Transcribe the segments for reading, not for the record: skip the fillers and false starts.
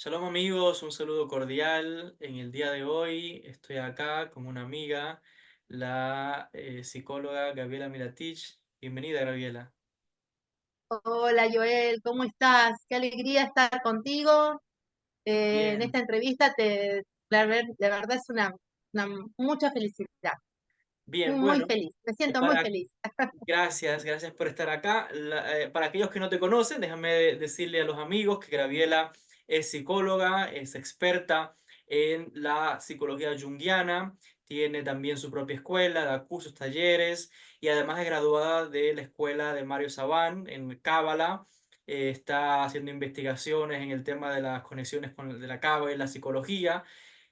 Shalom amigos, un saludo cordial. En el día de hoy estoy acá con una amiga, la psicóloga Gabriela Milatich. Bienvenida, Gabriela. Hola Joel, ¿cómo estás? Qué alegría estar contigo en Bien, esta entrevista. De verdad es una mucha felicidad, bien, muy bueno, feliz, me siento muy para, feliz. gracias por estar acá. Para aquellos que no te conocen, déjame decirle a los amigos que Gabriela es psicóloga, es experta en la psicología junguiana, tiene también su propia escuela, da cursos, talleres y además es graduada de la escuela de Mario Sabán en Cábala. Está haciendo investigaciones en el tema de las conexiones de la Cábala y la psicología.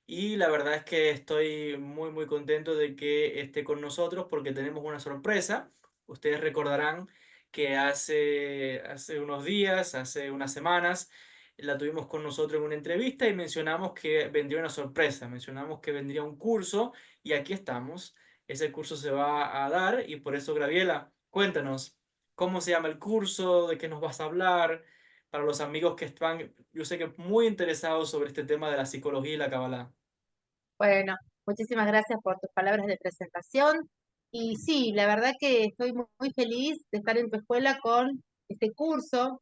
Y la verdad es que estoy muy contento de que esté con nosotros porque tenemos una sorpresa. Ustedes recordarán que hace unos días, hace unas semanas, la tuvimos con nosotros en una entrevista y mencionamos que vendría una sorpresa, mencionamos que vendría un curso y aquí estamos. Ese curso se va a dar y por eso, Graviela, cuéntanos, ¿cómo se llama el curso? ¿De qué nos vas a hablar? Para los amigos que están, yo sé que muy interesados sobre este tema de la psicología y la Kabbalah. Bueno, muchísimas gracias por tus palabras de presentación. Y sí, la verdad que estoy muy feliz de estar en tu escuela con este curso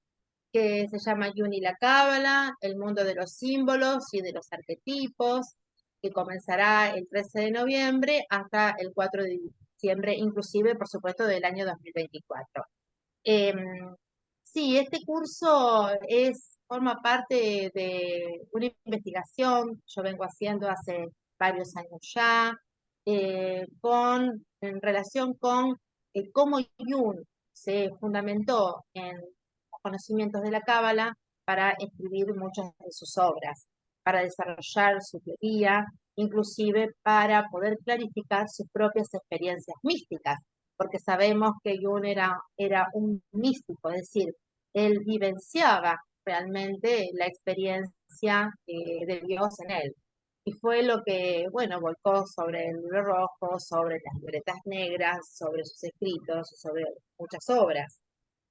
que se llama Yuni la Cábala, el mundo de los símbolos y de los arquetipos, que comenzará el 13 de noviembre hasta el 4 de diciembre, inclusive, por supuesto, del año 2024. Em, sí, este curso forma parte de una investigación que yo vengo haciendo hace varios años ya, en relación con cómo Jung se fundamentó en los conocimientos de la Cábala para escribir muchas de sus obras, para desarrollar su teoría, inclusive para poder clarificar sus propias experiencias místicas porque sabemos que Jung era un místico, es decir, él vivenciaba realmente la experiencia de Dios en él. Y fue lo que, bueno, volcó sobre el libro rojo, sobre las libretas negras, sobre sus escritos, sobre muchas obras.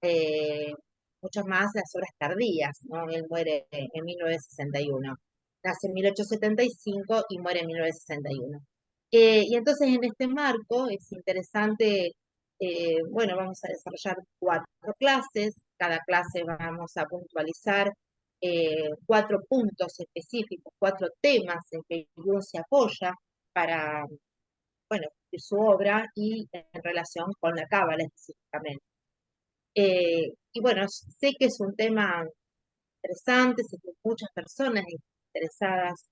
Eh, Muchas más las obras tardías, ¿no? Él muere en 1961. Nace en 1875 y muere en 1961. Y entonces en este marco es interesante, bueno, vamos a desarrollar cuatro clases, cada clase vamos a puntualizar cuatro puntos específicos, cuatro temas en que Jung se apoya para, bueno, su obra y en relación con la Cábala específicamente. Y bueno, sé que es un tema interesante, sé que muchas personas interesadas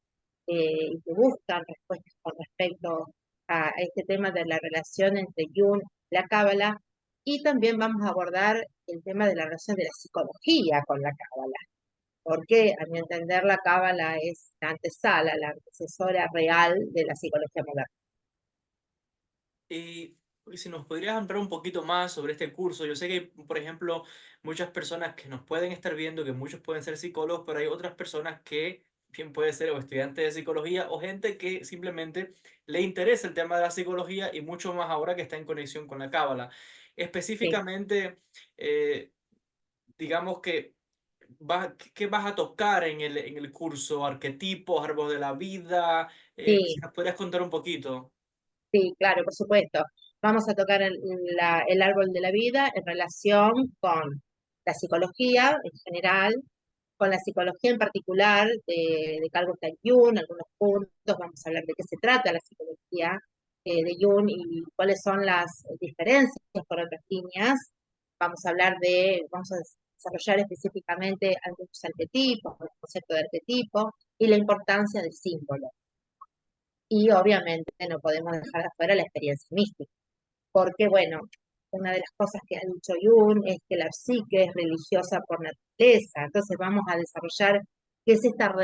y que buscan respuestas con respecto a este tema de la relación entre Jung y la Cábala, y también vamos a abordar el tema de la relación de la psicología con la Cábala, porque a mi entender la Cábala es la antesala, la antecesora real de la psicología moderna. Y si nos podrías hablar un poquito más sobre este curso, yo sé que, por ejemplo, muchas personas que nos pueden estar viendo, que muchos pueden ser psicólogos, pero hay otras personas que bien puede ser o estudiantes de psicología o gente que simplemente le interesa el tema de la psicología y mucho más ahora que está en conexión con la cábala. Sí, Específicamente, eh, digamos que ¿qué vas a tocar en el curso? ¿Arquetipos, árboles de la vida? Si sí, nos podrías contar un poquito. sí, claro, por supuesto. Vamos a tocar el árbol de la vida en relación con la psicología en general, con la psicología en particular de Carl Gustav Jung, algunos puntos, vamos a hablar de qué se trata la psicología de Jung y cuáles son las diferencias con otras líneas. Vamos a desarrollar específicamente algunos arquetipos, el concepto de arquetipo y la importancia del símbolo. Y obviamente no podemos dejar de afuera la experiencia mística, porque bueno, una de las cosas que ha dicho Jung es que la psique es religiosa por naturaleza, entonces vamos a desarrollar qué es esta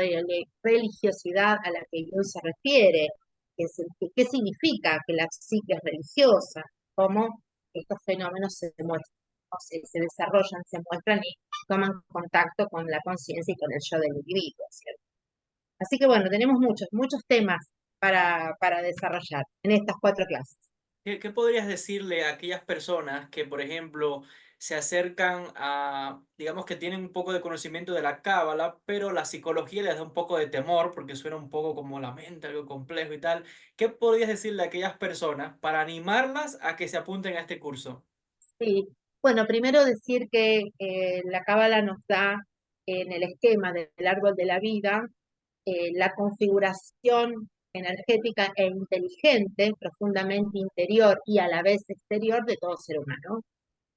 religiosidad a la que Jung se refiere, qué significa que la psique es religiosa, cómo estos fenómenos se muestran, o se desarrollan, se muestran y toman contacto con la conciencia y con el yo del individuo, ¿cierto? Así que bueno, tenemos muchos temas para desarrollar en estas cuatro clases. ¿Qué podrías decirle a aquellas personas que, por ejemplo, se acercan a, digamos que tienen un poco de conocimiento de la cábala, pero la psicología les da un poco de temor porque suena un poco como la mente, algo complejo y tal. ¿Qué podrías decirle a aquellas personas para animarlas a que se apunten a este curso? Sí, bueno, primero decir que la cábala nos da en el esquema del árbol de la vida la configuración energética e inteligente, profundamente interior y a la vez exterior de todo ser humano.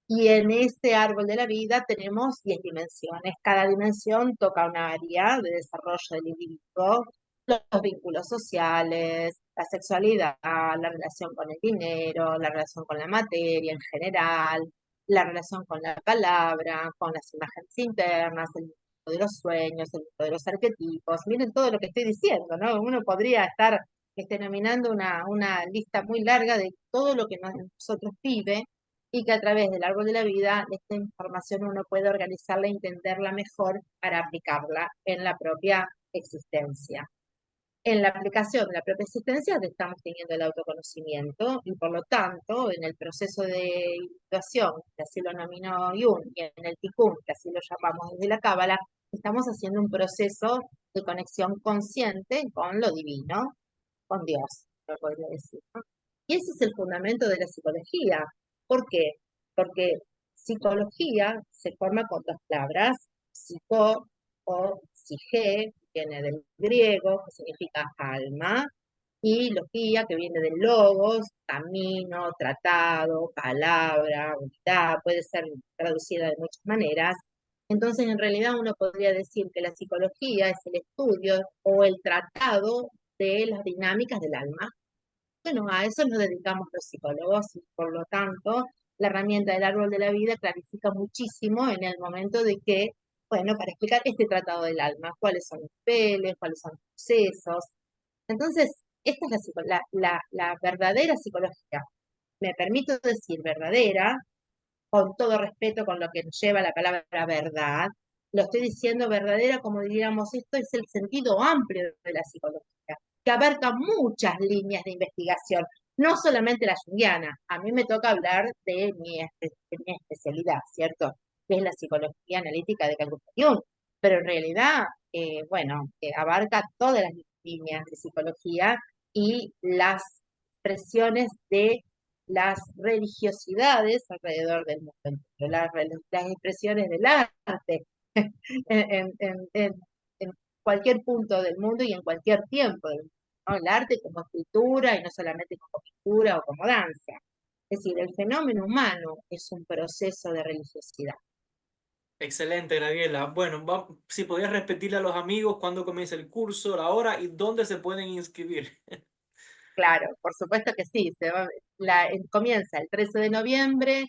Y en este árbol de la vida tenemos 10 dimensiones. Cada dimensión toca una área de desarrollo del individuo, los vínculos sociales, la sexualidad, la relación con el dinero, la relación con la materia en general, la relación con la palabra, con las imágenes internas, el mundo de los sueños, el mundo de los arquetipos. Miren todo lo que estoy diciendo, ¿no? Uno podría estar nominando una lista muy larga de todo lo que nosotros vive y que a través del árbol de la vida, esta información uno puede organizarla e entenderla mejor para aplicarla en la propia existencia. En la aplicación de la propia existencia estamos teniendo el autoconocimiento y por lo tanto en el proceso de individuación, que así lo nominó Jung, y en el Tikkun, que así lo llamamos desde la Cábala, estamos haciendo un proceso de conexión consciente con lo divino, con Dios, lo podría decir, ¿no? Y ese es el fundamento de la psicología. ¿Por qué? Porque psicología se forma con dos palabras, psico o psige, que viene del griego, que significa alma, y logía, que viene del logos, camino, tratado, palabra, unidad, puede ser traducida de muchas maneras. Entonces, en realidad uno podría decir que la psicología es el estudio o el tratado de las dinámicas del alma. Bueno, a eso nos dedicamos los psicólogos y por lo tanto la herramienta del árbol de la vida clarifica muchísimo en el momento de que, bueno, para explicar este tratado del alma, cuáles son los niveles, cuáles son los procesos. Entonces, esta es la verdadera psicología. Me permito decir verdadera, con todo respeto con lo que lleva la palabra verdad. Lo estoy diciendo verdadera como diríamos, esto es el sentido amplio de la psicología, que abarca muchas líneas de investigación, no solamente la junguiana. A mí me toca hablar de mi especialidad, ¿cierto? Que es la psicología analítica de Carl Jung, pero en realidad, bueno, abarca todas las líneas de psicología y las expresiones de las religiosidades alrededor del mundo, las expresiones del arte en, en cualquier punto del mundo y en cualquier tiempo del mundo, ¿no? El arte como escritura y no solamente como pintura o como danza. Es decir, el fenómeno humano es un proceso de religiosidad. Excelente, Gabriela. Bueno, si podías repetirle a los amigos cuándo comienza el curso, la hora y dónde se pueden inscribir. Claro, por supuesto que sí. Comienza el 13 de noviembre.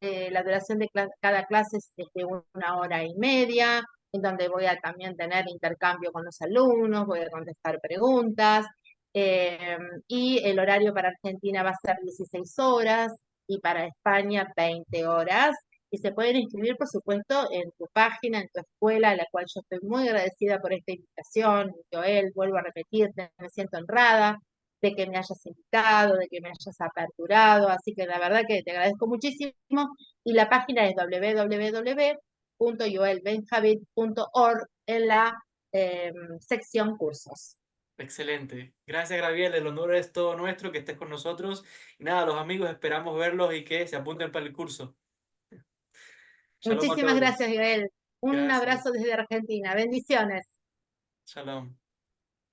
La duración de cada clase es de 1 hora y media, en donde voy a también tener intercambio con los alumnos, voy a contestar preguntas, eh, y el horario para Argentina va a ser 16 horas y para España 20 horas. Y se pueden inscribir, por supuesto, en tu página, en tu escuela, a la cual yo estoy muy agradecida por esta invitación. Joel, vuelvo a repetirte, me siento honrada de que me hayas invitado, de que me hayas aperturado, así que la verdad que te agradezco muchísimo y la página es www.joelbenjavit.org en la sección cursos. Excelente. Gracias, Gabriela. El honor es todo nuestro que estés con nosotros. Y nada, los amigos esperamos verlos y que se apunten para el curso. Shalom a Muchísimas todos. gracias, Joel. Un Gracias. abrazo desde Argentina. Bendiciones. Shalom.